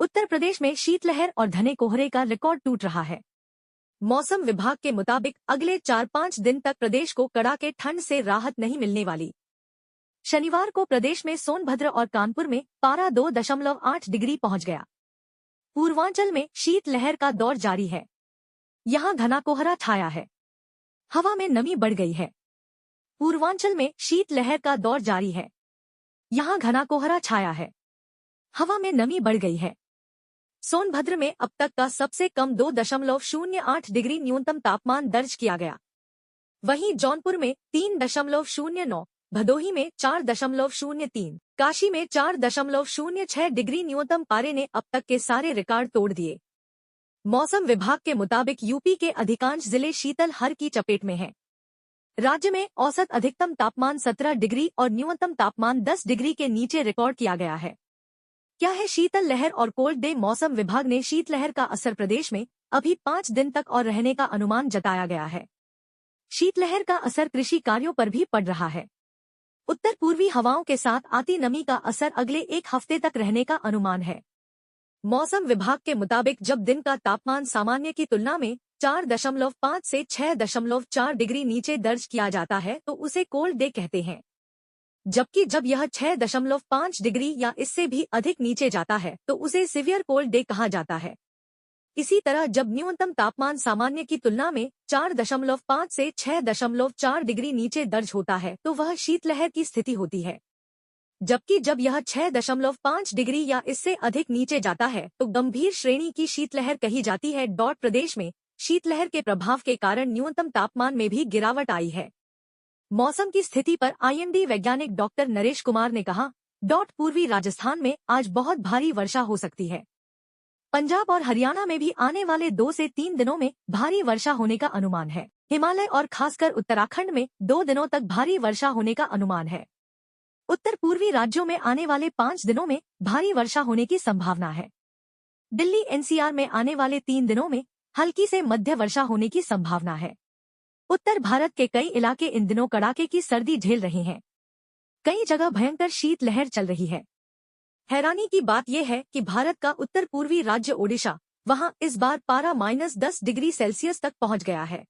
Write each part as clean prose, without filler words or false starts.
उत्तर प्रदेश में शीतलहर और घने कोहरे का रिकॉर्ड टूट रहा है। मौसम विभाग के मुताबिक अगले 4-5 दिन तक प्रदेश को कड़ाके ठंड से राहत नहीं मिलने वाली। शनिवार को प्रदेश में सोनभद्र और कानपुर में पारा 2.8 डिग्री पहुंच गया। पूर्वांचल में शीतलहर का दौर जारी है। यहां घना कोहरा छाया है। हवा में नमी बढ़ गई है। पूर्वांचल में शीतलहर का दौर जारी है। यहां घना कोहरा छाया है। हवा में नमी बढ़ गई है। सोनभद्र में अब तक का सबसे कम 2.08 डिग्री न्यूनतम तापमान दर्ज किया गया। वहीं जौनपुर में 3.09, भदोही में 4.03, काशी में 4.06 डिग्री न्यूनतम पारे ने अब तक के सारे रिकॉर्ड तोड़ दिए। मौसम विभाग के मुताबिक यूपी के अधिकांश जिले शीतलहर की चपेट में हैं। राज्य में औसत अधिकतम तापमान 17 डिग्री और न्यूनतम तापमान 10 डिग्री के नीचे रिकॉर्ड किया गया है। क्या है शीतल लहर और कोल्ड डे? मौसम विभाग ने शीतलहर का असर प्रदेश में अभी 5 दिन तक और रहने का अनुमान जताया गया है। शीतलहर का असर कृषि कार्यों पर भी पड़ रहा है। उत्तर पूर्वी हवाओं के साथ आती नमी का असर अगले 1 हफ्ते तक रहने का अनुमान है। मौसम विभाग के मुताबिक जब दिन का तापमान सामान्य की तुलना में 4.5 से 6.4 डिग्री नीचे दर्ज किया जाता है तो उसे कोल्ड डे कहते हैं, जबकि जब यह 6.5 डिग्री या इससे भी अधिक नीचे जाता है तो उसे सीवियर कोल्ड डे कहा जाता है। इसी तरह जब न्यूनतम तापमान सामान्य की तुलना में 4.5 से 6.4 डिग्री नीचे दर्ज होता है तो वह शीतलहर की स्थिति होती है, जबकि जब यह 6.5 डिग्री या इससे अधिक नीचे जाता है तो गंभीर श्रेणी की शीतलहर कही जाती है। प्रदेश में शीतलहर के प्रभाव के कारण न्यूनतम तापमान में भी गिरावट आई है। मौसम की स्थिति पर आईएमडी वैज्ञानिक डॉक्टर नरेश कुमार ने कहा, पूर्वी राजस्थान में आज बहुत भारी वर्षा हो सकती है। पंजाब और हरियाणा में भी आने वाले 2 से 3 दिनों में भारी वर्षा होने का अनुमान है। हिमालय और खासकर उत्तराखंड में 2 दिनों तक भारी वर्षा होने का अनुमान है। उत्तर पूर्वी राज्यों में आने वाले 5 दिनों में भारी वर्षा होने की संभावना है। दिल्ली एनसीआर में आने वाले 3 दिनों में हल्की से मध्य वर्षा होने की संभावना है। उत्तर भारत के कई इलाके इन दिनों कड़ाके की सर्दी झेल रहे हैं। कई जगह भयंकर शीतलहर चल रही है। हैरानी की बात यह है कि भारत का उत्तर पूर्वी राज्य ओडिशा, वहां इस बार पारा -10 डिग्री सेल्सियस तक पहुंच गया है।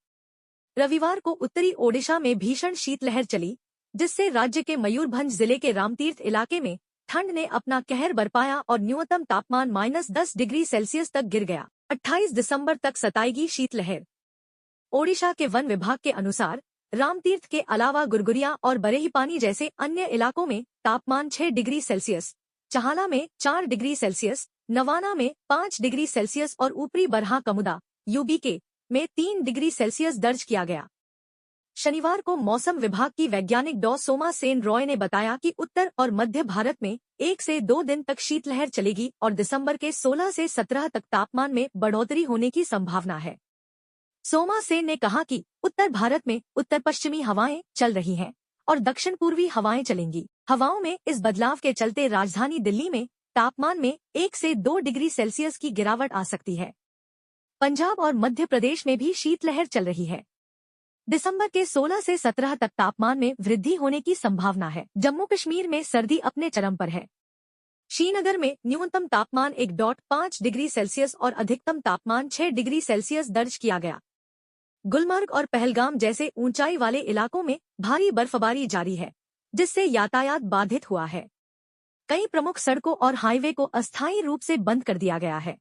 रविवार को उत्तरी ओडिशा में भीषण शीतलहर चली, जिससे राज्य के मयूरभंज जिले के रामतीर्थ इलाके में ठंड ने अपना कहर बरपाया और न्यूनतम तापमान -10 डिग्री सेल्सियस तक गिर गया। 28 दिसंबर तक सताएगी शीतलहर। ओडिशा के वन विभाग के अनुसार रामतीर्थ के अलावा गुरगुरिया और बरेहीपानी जैसे अन्य इलाकों में तापमान 6 डिग्री सेल्सियस, चाहला में 4 डिग्री सेल्सियस, नवाना में 5 डिग्री सेल्सियस और ऊपरी बरहा कमुदा यूबीके में 3 डिग्री सेल्सियस दर्ज किया गया। शनिवार को मौसम विभाग की वैज्ञानिक डॉ सोमा सेन रॉय ने बताया कि उत्तर और मध्य भारत में 1 से 2 दिन तक शीतलहर चलेगी और दिसंबर के 16 से 17 तक तापमान में बढ़ोतरी होने की संभावना है। सोमा सेन ने कहा कि उत्तर भारत में उत्तर पश्चिमी हवाएं चल रही हैं और दक्षिण पूर्वी हवाएं चलेंगी। हवाओं में इस बदलाव के चलते राजधानी दिल्ली में तापमान में 1 से 2 डिग्री सेल्सियस की गिरावट आ सकती है। पंजाब और मध्य प्रदेश में भी शीतलहर चल रही है। दिसंबर के 16 से 17 तक तापमान में वृद्धि होने की संभावना है। जम्मू कश्मीर में सर्दी अपने चरम पर है। श्रीनगर में न्यूनतम तापमान 1.5 डिग्री सेल्सियस और अधिकतम तापमान 6 डिग्री सेल्सियस दर्ज किया गया। गुलमर्ग और पहलगाम जैसे ऊंचाई वाले इलाकों में भारी बर्फबारी जारी है, जिससे यातायात बाधित हुआ है। कई प्रमुख सड़कों और हाईवे को अस्थायी रूप से बंद कर दिया गया है।